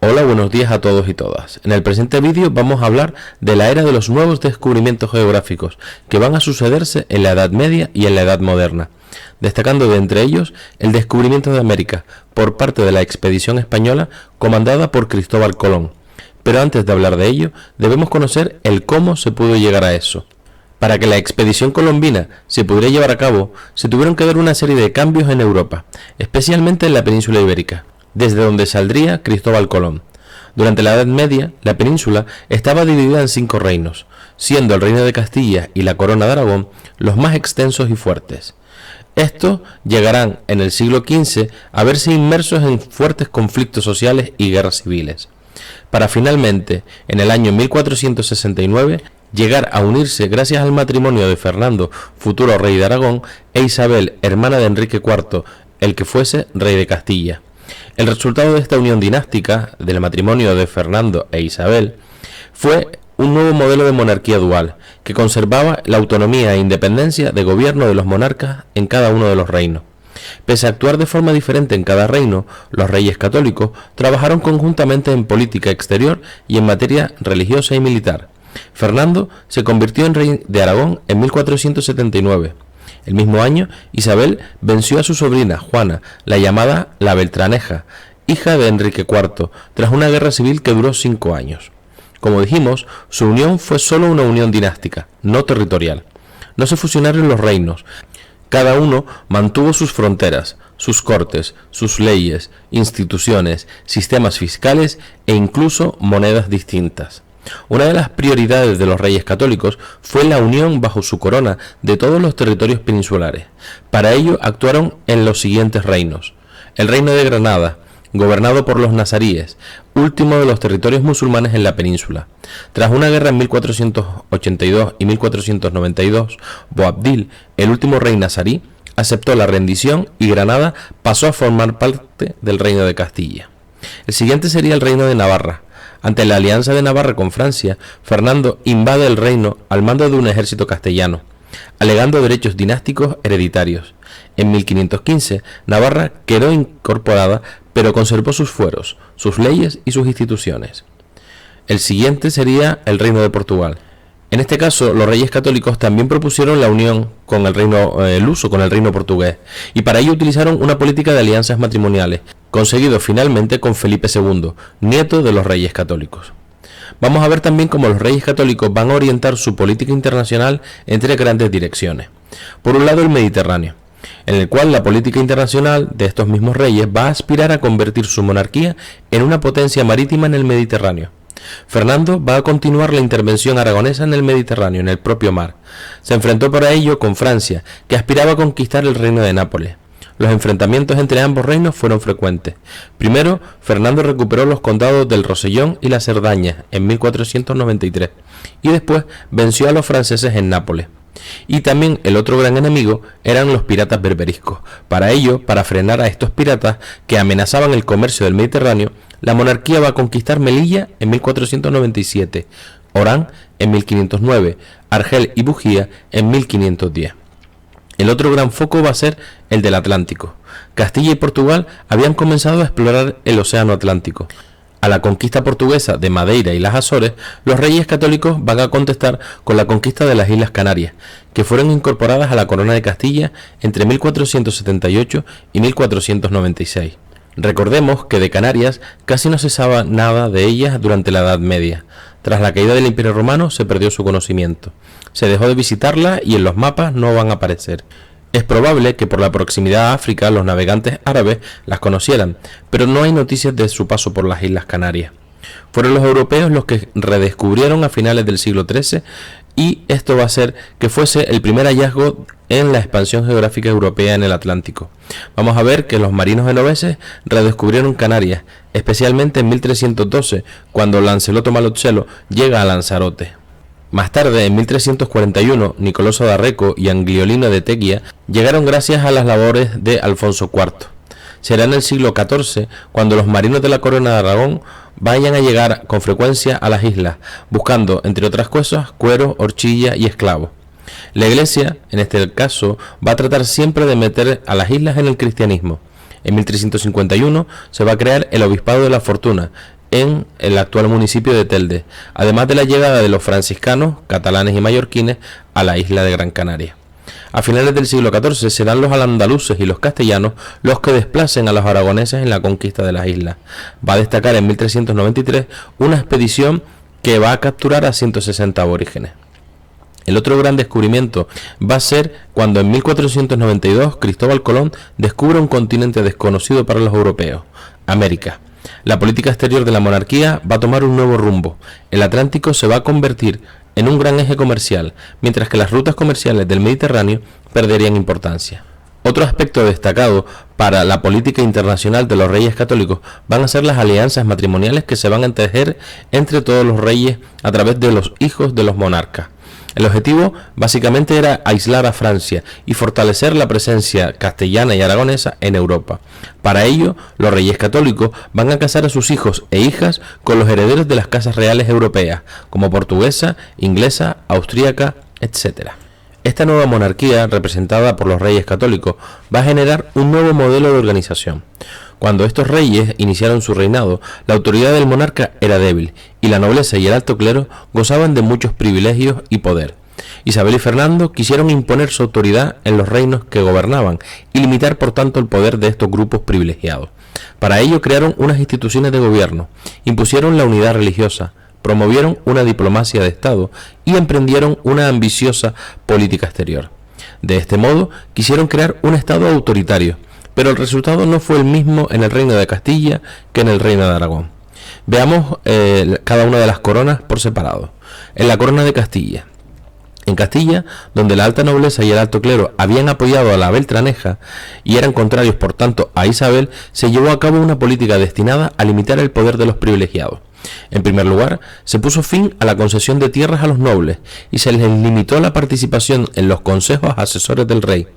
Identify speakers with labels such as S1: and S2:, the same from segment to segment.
S1: Hola, buenos días a todos y todas. En el presente vídeo vamos a hablar de la era de los nuevos descubrimientos geográficos que van a sucederse en la Edad Media y en la Edad Moderna, destacando de entre ellos el descubrimiento de América por parte de la expedición española comandada por Cristóbal Colón. Pero antes de hablar de ello, debemos conocer el cómo se pudo llegar a eso. Para que la expedición colombina se pudiera llevar a cabo, se tuvieron que dar una serie de cambios en Europa, especialmente en la península ibérica, desde donde saldría Cristóbal Colón. Durante la Edad Media, la península estaba dividida en 5 reinos, siendo el Reino de Castilla y la Corona de Aragón los más extensos y fuertes. Estos llegarán en el siglo XV a verse inmersos en fuertes conflictos sociales y guerras civiles, para finalmente, en el año 1469, llegar a unirse gracias al matrimonio de Fernando, futuro rey de Aragón, e Isabel, hermana de Enrique IV, el que fuese rey de Castilla. El resultado de esta unión dinástica, del matrimonio de Fernando e Isabel, fue un nuevo modelo de monarquía dual, que conservaba la autonomía e independencia de gobierno de los monarcas en cada uno de los reinos. Pese a actuar de forma diferente en cada reino, los reyes católicos trabajaron conjuntamente en política exterior y en materia religiosa y militar. Fernando se convirtió en rey de Aragón en 1479. El mismo año, Isabel venció a su sobrina Juana, la llamada la Beltraneja, hija de Enrique IV, tras una guerra civil que duró 5 años. Como dijimos, su unión fue solo una unión dinástica, no territorial. No se fusionaron los reinos. Cada uno mantuvo sus fronteras, sus cortes, sus leyes, instituciones, sistemas fiscales e incluso monedas distintas. Una de las prioridades de los reyes católicos fue la unión bajo su corona de todos los territorios peninsulares. Para ello actuaron en los siguientes reinos: el reino de Granada, gobernado por los nazaríes, último de los territorios musulmanes en la península. Tras una guerra en 1482 y 1492, Boabdil, el último rey nazarí, aceptó la rendición y Granada pasó a formar parte del reino de Castilla. El siguiente sería el reino de Navarra. Ante la alianza de Navarra con Francia, Fernando invade el reino al mando de un ejército castellano, alegando derechos dinásticos hereditarios. En 1515, Navarra quedó incorporada, pero conservó sus fueros, sus leyes y sus instituciones. El siguiente sería el reino de Portugal. En este caso, los reyes católicos también propusieron la unión con el reino luso, con el reino portugués, y para ello utilizaron una política de alianzas matrimoniales, conseguido finalmente con Felipe II, nieto de los reyes católicos. Vamos a ver también cómo los reyes católicos van a orientar su política internacional en 3 grandes direcciones. Por un lado, el Mediterráneo, en el cual la política internacional de estos mismos reyes va a aspirar a convertir su monarquía en una potencia marítima en el Mediterráneo. Fernando va a continuar la intervención aragonesa en el Mediterráneo, en el propio mar. Se enfrentó para ello con Francia, que aspiraba a conquistar el reino de Nápoles. Los enfrentamientos entre ambos reinos fueron frecuentes. Primero, Fernando recuperó los condados del Rosellón y la Cerdaña en 1493, y después venció a los franceses en Nápoles. Y también el otro gran enemigo eran los piratas berberiscos. Para ello, para frenar a estos piratas que amenazaban el comercio del Mediterráneo, la monarquía va a conquistar Melilla en 1497, Orán en 1509, Argel y Bujía en 1510. El otro gran foco va a ser el del Atlántico. Castilla y Portugal habían comenzado a explorar el océano Atlántico. A la conquista portuguesa de Madeira y las Azores, los reyes católicos van a contestar con la conquista de las Islas Canarias, que fueron incorporadas a la corona de Castilla entre 1478 y 1496. Recordemos que de Canarias casi no se sabe nada de ellas durante la Edad Media. Tras la caída del Imperio Romano se perdió su conocimiento. Se dejó de visitarla y en los mapas no van a aparecer. Es probable que por la proximidad a África los navegantes árabes las conocieran, pero no hay noticias de su paso por las Islas Canarias. Fueron los europeos los que redescubrieron a finales del siglo XIII, y esto va a hacer que fuese el primer hallazgo en la expansión geográfica europea en el Atlántico. Vamos a ver que los marinos genoveses redescubrieron Canarias, especialmente en 1312, cuando Lancelot Malocello llega a Lanzarote. Más tarde, en 1341, Nicoloso de Arreco y Angliolino de Tequia llegaron gracias a las labores de Alfonso IV. Será en el siglo XIV cuando los marinos de la Corona de Aragón vayan a llegar con frecuencia a las islas, buscando, entre otras cosas, cuero, horchilla y esclavos. La Iglesia, en este caso, va a tratar siempre de meter a las islas en el cristianismo. En 1351 se va a crear el Obispado de la Fortuna, en el actual municipio de Telde, además de la llegada de los franciscanos, catalanes y mallorquines a la isla de Gran Canaria. A finales del siglo XIV serán los andaluces y los castellanos los que desplacen a los aragoneses en la conquista de las islas. Va a destacar en 1393 una expedición que va a capturar a 160 aborígenes. El otro gran descubrimiento va a ser cuando en 1492 Cristóbal Colón descubre un continente desconocido para los europeos, América. La política exterior de la monarquía va a tomar un nuevo rumbo. El Atlántico se va a convertir en un gran eje comercial, mientras que las rutas comerciales del Mediterráneo perderían importancia. Otro aspecto destacado para la política internacional de los reyes católicos van a ser las alianzas matrimoniales que se van a tejer entre todos los reyes a través de los hijos de los monarcas. El objetivo básicamente era aislar a Francia y fortalecer la presencia castellana y aragonesa en Europa. Para ello, los reyes católicos van a casar a sus hijos e hijas con los herederos de las casas reales europeas, como portuguesa, inglesa, austríaca, etc. Esta nueva monarquía, representada por los reyes católicos, va a generar un nuevo modelo de organización. Cuando estos reyes iniciaron su reinado, la autoridad del monarca era débil y la nobleza y el alto clero gozaban de muchos privilegios y poder. Isabel y Fernando quisieron imponer su autoridad en los reinos que gobernaban y limitar por tanto el poder de estos grupos privilegiados. Para ello crearon unas instituciones de gobierno, impusieron la unidad religiosa, promovieron una diplomacia de Estado y emprendieron una ambiciosa política exterior. De este modo, quisieron crear un Estado autoritario, pero el resultado no fue el mismo en el Reino de Castilla que en el Reino de Aragón. Veamos cada una de las coronas por separado. En la corona de Castilla. En Castilla, donde la alta nobleza y el alto clero habían apoyado a la Beltraneja y eran contrarios por tanto a Isabel, se llevó a cabo una política destinada a limitar el poder de los privilegiados. En primer lugar, se puso fin a la concesión de tierras a los nobles y se les limitó la participación en los consejos asesores del rey,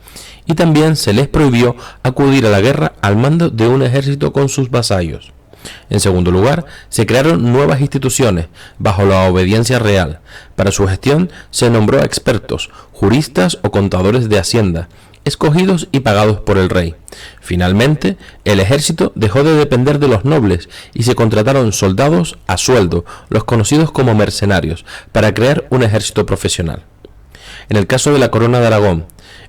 S1: y también se les prohibió acudir a la guerra al mando de un ejército con sus vasallos. En segundo lugar, se crearon nuevas instituciones bajo la obediencia real. Para su gestión se nombró a expertos, juristas o contadores de hacienda, escogidos y pagados por el rey. Finalmente, el ejército dejó de depender de los nobles y se contrataron soldados a sueldo, los conocidos como mercenarios, para crear un ejército profesional. En el caso de la corona de Aragón,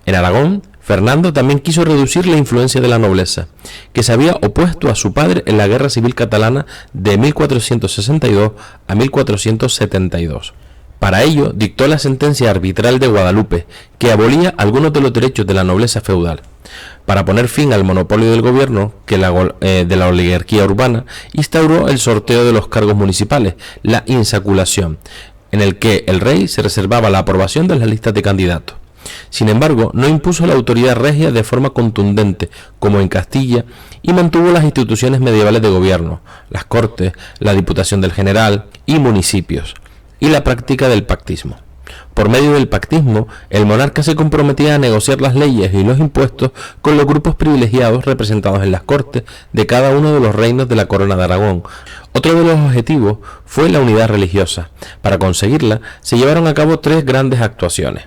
S1: en Aragón, Fernando también quiso reducir la influencia de la nobleza, que se había opuesto a su padre en la Guerra Civil Catalana de 1462 a 1472. Para ello, dictó la sentencia arbitral de Guadalupe, que abolía algunos de los derechos de la nobleza feudal. Para poner fin al monopolio del gobierno de la oligarquía urbana, instauró el sorteo de los cargos municipales, la insaculación, en el que el rey se reservaba la aprobación de las listas de candidatos. Sin embargo, no impuso la autoridad regia de forma contundente, como en Castilla, y mantuvo las instituciones medievales de gobierno, las cortes, la diputación del general y municipios, y la práctica del pactismo. Por medio del pactismo, el monarca se comprometía a negociar las leyes y los impuestos con los grupos privilegiados representados en las cortes de cada uno de los reinos de la corona de Aragón. Otro de los objetivos fue la unidad religiosa. Para conseguirla, se llevaron a cabo tres grandes actuaciones.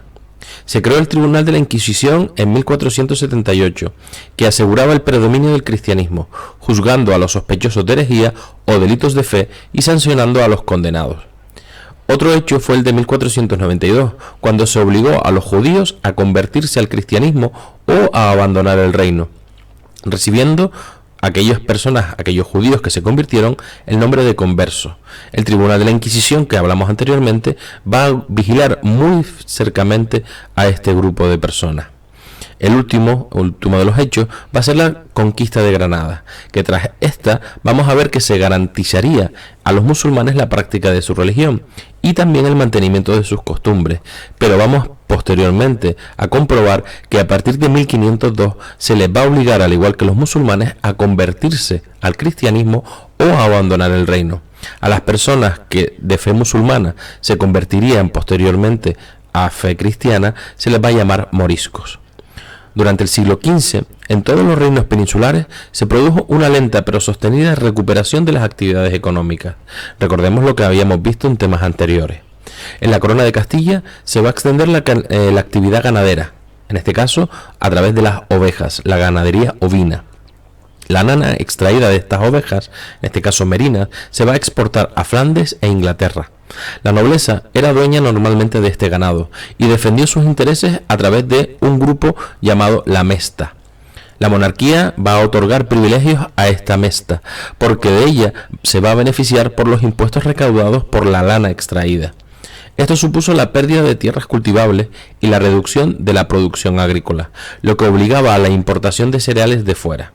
S1: Se creó el Tribunal de la Inquisición en 1478, que aseguraba el predominio del cristianismo, juzgando a los sospechosos de herejía o delitos de fe y sancionando a los condenados. Otro hecho fue el de 1492, cuando se obligó a los judíos a convertirse al cristianismo o a abandonar el reino, recibiendo aquellos judíos que se convirtieron el nombre de conversos. El Tribunal de la Inquisición, que hablamos anteriormente, va a vigilar muy cercamente a este grupo de personas. El último de los hechos va a ser la conquista de Granada, que tras esta vamos a ver que se garantizaría a los musulmanes la práctica de su religión y también el mantenimiento de sus costumbres, pero vamos posteriormente a comprobar que a partir de 1502 se les va a obligar, al igual que los musulmanes, a convertirse al cristianismo o a abandonar el reino. A las personas que de fe musulmana se convertirían posteriormente a fe cristiana se les va a llamar moriscos. Durante el siglo XV, en todos los reinos peninsulares se produjo una lenta pero sostenida recuperación de las actividades económicas. Recordemos lo que habíamos visto en temas anteriores. En la corona de Castilla se va a extender la actividad ganadera, en este caso a través de las ovejas, la ganadería ovina. La lana extraída de estas ovejas, en este caso merinas, se va a exportar a Flandes e Inglaterra. La nobleza era dueña normalmente de este ganado y defendió sus intereses a través de un grupo llamado la Mesta. La monarquía va a otorgar privilegios a esta Mesta, porque de ella se va a beneficiar por los impuestos recaudados por la lana extraída. Esto supuso la pérdida de tierras cultivables y la reducción de la producción agrícola, lo que obligaba a la importación de cereales de fuera.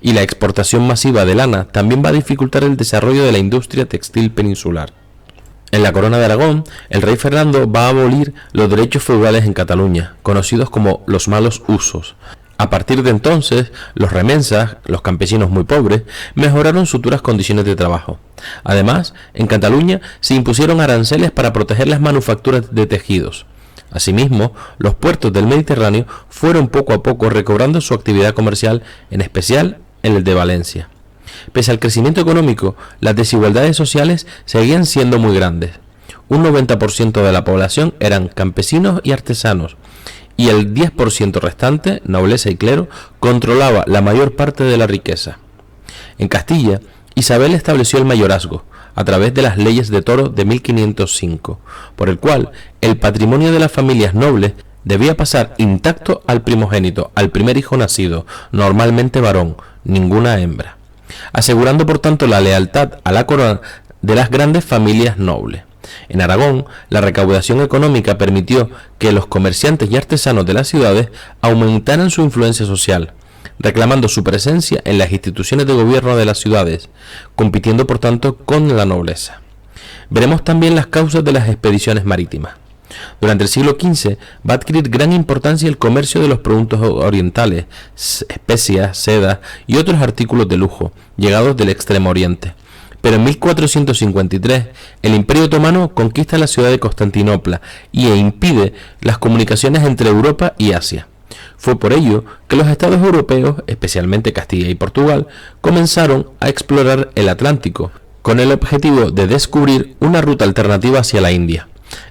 S1: Y la exportación masiva de lana también va a dificultar el desarrollo de la industria textil peninsular. En la Corona de Aragón, el rey Fernando va a abolir los derechos feudales en Cataluña, conocidos como los malos usos. A partir de entonces, los remensas, los campesinos muy pobres, mejoraron sus duras condiciones de trabajo. Además, en Cataluña se impusieron aranceles para proteger las manufacturas de tejidos. Asimismo, los puertos del Mediterráneo fueron poco a poco recobrando su actividad comercial, en especial en el de Valencia. Pese al crecimiento económico, las desigualdades sociales seguían siendo muy grandes. Un 90% de la población eran campesinos y artesanos, y el 10% restante, nobleza y clero, controlaba la mayor parte de la riqueza. En Castilla, Isabel estableció el mayorazgo, a través de las leyes de Toro de 1505, por el cual el patrimonio de las familias nobles debía pasar intacto al primogénito, al primer hijo nacido, normalmente varón, ninguna hembra, asegurando por tanto la lealtad a la corona de las grandes familias nobles. En Aragón, la recaudación económica permitió que los comerciantes y artesanos de las ciudades aumentaran su influencia social, reclamando su presencia en las instituciones de gobierno de las ciudades, compitiendo por tanto con la nobleza. Veremos también las causas de las expediciones marítimas. Durante el siglo XV va a adquirir gran importancia el comercio de los productos orientales, especias, seda y otros artículos de lujo, llegados del Extremo Oriente. Pero en 1453 el Imperio Otomano conquista la ciudad de Constantinopla y impide las comunicaciones entre Europa y Asia. Fue por ello que los estados europeos, especialmente Castilla y Portugal, comenzaron a explorar el Atlántico, con el objetivo de descubrir una ruta alternativa hacia la India.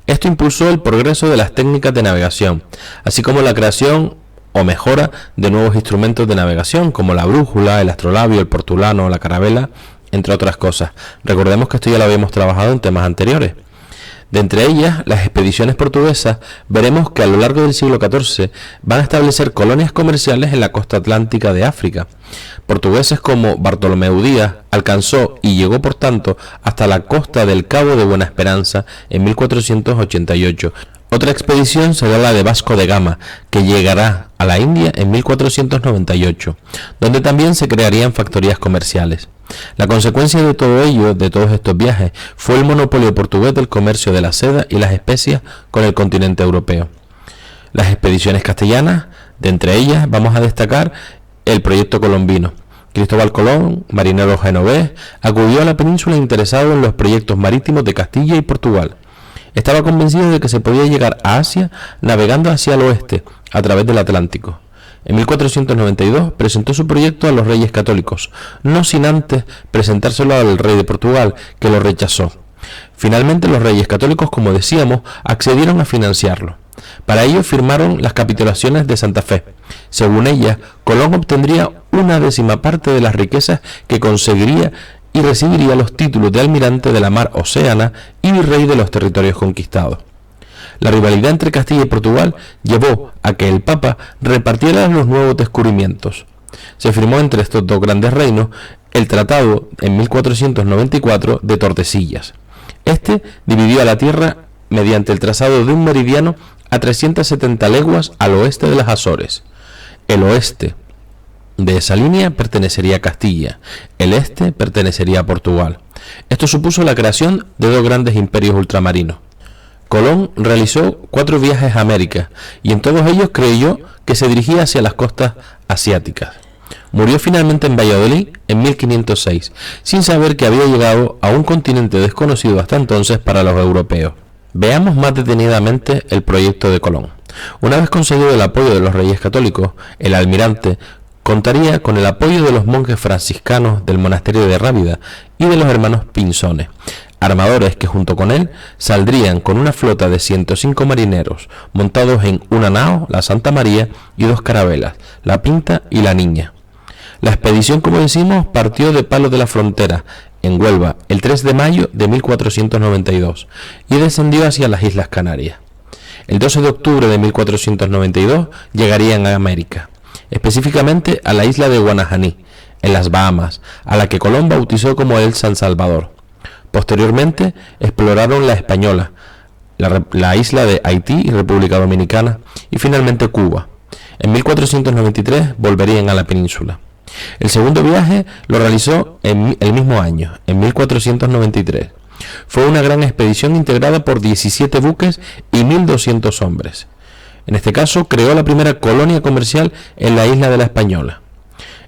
S1: Esto impulsó el progreso de las técnicas de navegación, así como la creación o mejora de nuevos instrumentos de navegación, como la brújula, el astrolabio, el portulano, la carabela, entre otras cosas. Recordemos que esto ya lo habíamos trabajado en temas anteriores. De entre ellas, las expediciones portuguesas, veremos que a lo largo del siglo XIV van a establecer colonias comerciales en la costa atlántica de África. Portugueses como Bartolomeu Díaz alcanzó y llegó por tanto hasta la costa del Cabo de Buena Esperanza en 1488. Otra expedición será la de Vasco de Gama, que llegará a la India en 1498, donde también se crearían factorías comerciales. La consecuencia de todo ello, de todos estos viajes, fue el monopolio portugués del comercio de la seda y las especias con el continente europeo. Las expediciones castellanas, de entre ellas vamos a destacar el proyecto colombino. Cristóbal Colón, marinero genovés, acudió a la península interesado en los proyectos marítimos de Castilla y Portugal. Estaba convencido de que se podía llegar a Asia navegando hacia el oeste, a través del Atlántico. En 1492 presentó su proyecto a los reyes católicos, no sin antes presentárselo al rey de Portugal, que lo rechazó. Finalmente los reyes católicos, como decíamos, accedieron a financiarlo. Para ello firmaron las capitulaciones de Santa Fe. Según ellas, Colón obtendría 1/10 parte de las riquezas que conseguiría y recibiría los títulos de almirante de la mar Océana y virrey de los territorios conquistados. La rivalidad entre Castilla y Portugal llevó a que el Papa repartiera los nuevos descubrimientos. Se firmó entre estos dos grandes reinos el tratado en 1494 de Tordesillas. Este dividió a la tierra mediante el trazado de un meridiano a 370 leguas al oeste de las Azores. El oeste de esa línea pertenecería a Castilla, el este pertenecería a Portugal. Esto supuso la creación de dos grandes imperios ultramarinos. Colón realizó 4 viajes a América y en todos ellos creyó que se dirigía hacia las costas asiáticas. Murió finalmente en Valladolid en 1506, sin saber que había llegado a un continente desconocido hasta entonces para los europeos. Veamos más detenidamente el proyecto de Colón. Una vez conseguido el apoyo de los reyes católicos, el almirante contaría con el apoyo de los monjes franciscanos del monasterio de Rábida y de los hermanos Pinzones, armadores que junto con él saldrían con una flota de 105 marineros, montados en una nao, la Santa María, y 2 carabelas, la Pinta y la Niña. La expedición, como decimos, partió de Palos de la Frontera, en Huelva, el 3 de mayo de 1492 y descendió hacia las Islas Canarias. El 12 de octubre de 1492 llegarían a América, específicamente a la isla de Guanajaní, en las Bahamas, a la que Colón bautizó como el San Salvador. Posteriormente exploraron la Española, la isla de Haití y República Dominicana, y finalmente Cuba. En 1493 volverían a la península. El segundo viaje lo realizó en el mismo año, en 1493. Fue una gran expedición integrada por 17 buques y 1.200 hombres. En este caso, creó la primera colonia comercial en la isla de la Española.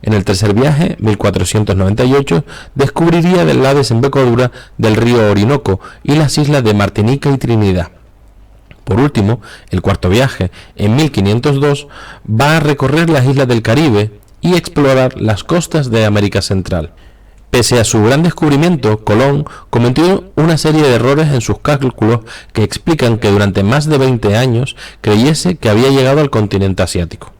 S1: En el tercer viaje, 1498, descubriría la desembocadura del río Orinoco y las islas de Martinica y Trinidad. Por último, el cuarto viaje, en 1502, va a recorrer las islas del Caribe y explorar las costas de América Central. Pese a su gran descubrimiento, Colón cometió una serie de errores en sus cálculos que explican que durante más de 20 años creyese que había llegado al continente asiático.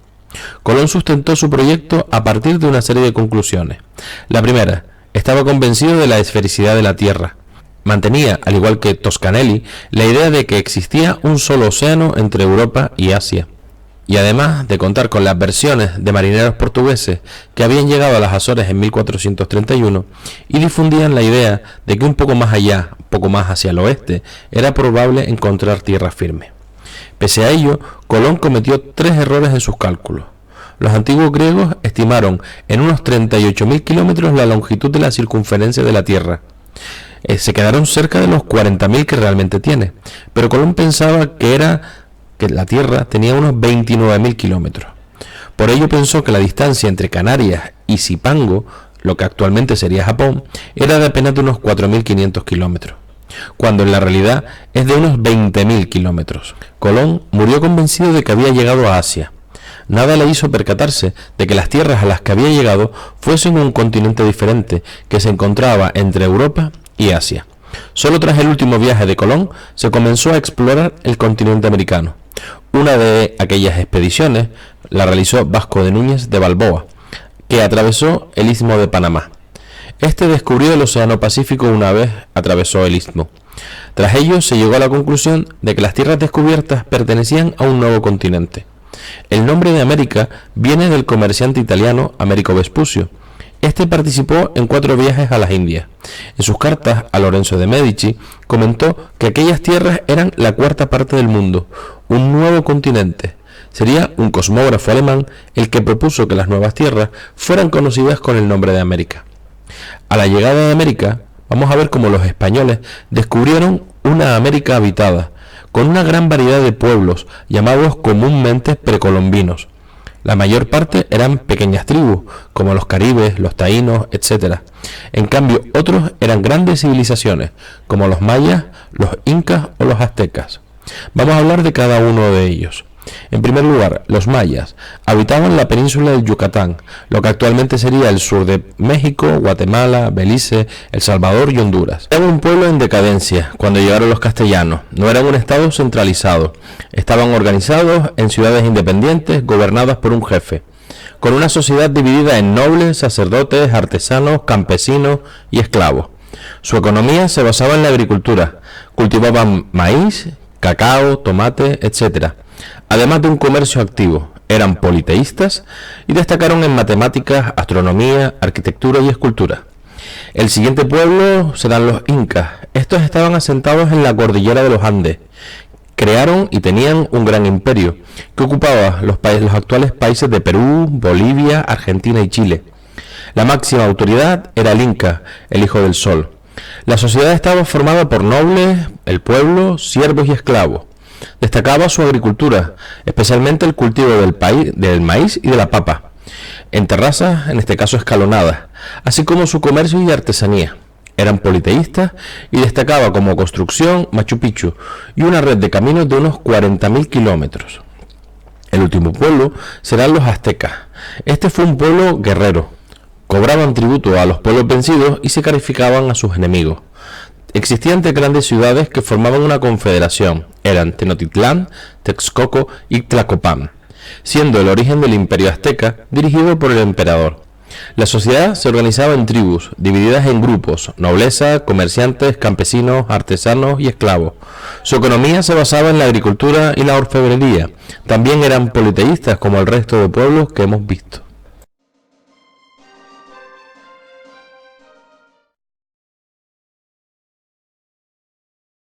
S1: Colón sustentó su proyecto a partir de una serie de conclusiones. La primera, estaba convencido de la esfericidad de la Tierra. Mantenía, al igual que Toscanelli, la idea de que existía un solo océano entre Europa y Asia. Y además de contar con las versiones de marineros portugueses que habían llegado a las Azores en 1431 y difundían la idea de que un poco más allá, un poco más hacia el oeste, era probable encontrar tierra firme. Pese a ello, Colón cometió 3 errores en sus cálculos. Los antiguos griegos estimaron en unos 38.000 kilómetros la longitud de la circunferencia de la Tierra. Se quedaron cerca de los 40.000 que realmente tiene, pero Colón pensaba que la Tierra tenía unos 29.000 kilómetros. Por ello pensó que la distancia entre Canarias y Zipango, lo que actualmente sería Japón, era de apenas de unos 4.500 kilómetros, cuando en la realidad es de unos 20.000 kilómetros. Colón murió convencido de que había llegado a Asia. Nada le hizo percatarse de que las tierras a las que había llegado fuesen un continente diferente que se encontraba entre Europa y Asia. Solo tras el último viaje de Colón se comenzó a explorar el continente americano. Una de aquellas expediciones la realizó Vasco de Núñez de Balboa, que atravesó el Istmo de Panamá. Este descubrió el Océano Pacífico una vez atravesó el istmo. Tras ello se llegó a la conclusión de que las tierras descubiertas pertenecían a un nuevo continente. El nombre de América viene del comerciante italiano Americo Vespucio. Este participó en 4 viajes a las Indias. En sus cartas a Lorenzo de Medici comentó que aquellas tierras eran la 4ª parte del mundo, un nuevo continente. Sería un cosmógrafo alemán el que propuso que las nuevas tierras fueran conocidas con el nombre de América. A la llegada de América, vamos a ver cómo los españoles descubrieron una América habitada, con una gran variedad de pueblos, llamados comúnmente precolombinos. La mayor parte eran pequeñas tribus, como los caribes, los taínos, etc. En cambio, otros eran grandes civilizaciones, como los mayas, los incas o los aztecas. Vamos a hablar de cada uno de ellos. En primer lugar, los mayas habitaban la península del Yucatán, lo que actualmente sería el sur de México, Guatemala, Belice, El Salvador y Honduras. Era un pueblo en decadencia cuando llegaron los castellanos, no eran un estado centralizado, estaban organizados en ciudades independientes gobernadas por un jefe, con una sociedad dividida en nobles, sacerdotes, artesanos, campesinos y esclavos. Su economía se basaba en la agricultura, cultivaban maíz, cacao, tomate, etc., además de un comercio activo. Eran politeístas y destacaron en matemáticas, astronomía, arquitectura y escultura. El siguiente pueblo serán los incas. Estos estaban asentados en la cordillera de los Andes. Crearon y tenían un gran imperio que ocupaba los actuales países de Perú, Bolivia, Argentina y Chile. La máxima autoridad era el Inca, el hijo del sol. La sociedad estaba formada por nobles, el pueblo, siervos y esclavos. Destacaba su agricultura, especialmente el cultivo del maíz y de la papa, en terrazas, en este caso escalonadas, así como su comercio y artesanía. Eran politeístas y destacaba como construcción Machu Picchu y una red de caminos de unos 40.000 kilómetros. El último pueblo serán los aztecas. Este fue un pueblo guerrero. Cobraban tributo a los pueblos vencidos y sacrificaban a sus enemigos. Existían 3 grandes ciudades que formaban una confederación. Eran Tenochtitlán, Texcoco y Tlacopan, siendo el origen del imperio azteca dirigido por el emperador. La sociedad se organizaba en tribus, divididas en grupos: nobleza, comerciantes, campesinos, artesanos y esclavos. Su economía se basaba en la agricultura y la orfebrería. También eran politeístas como el resto de pueblos que hemos visto.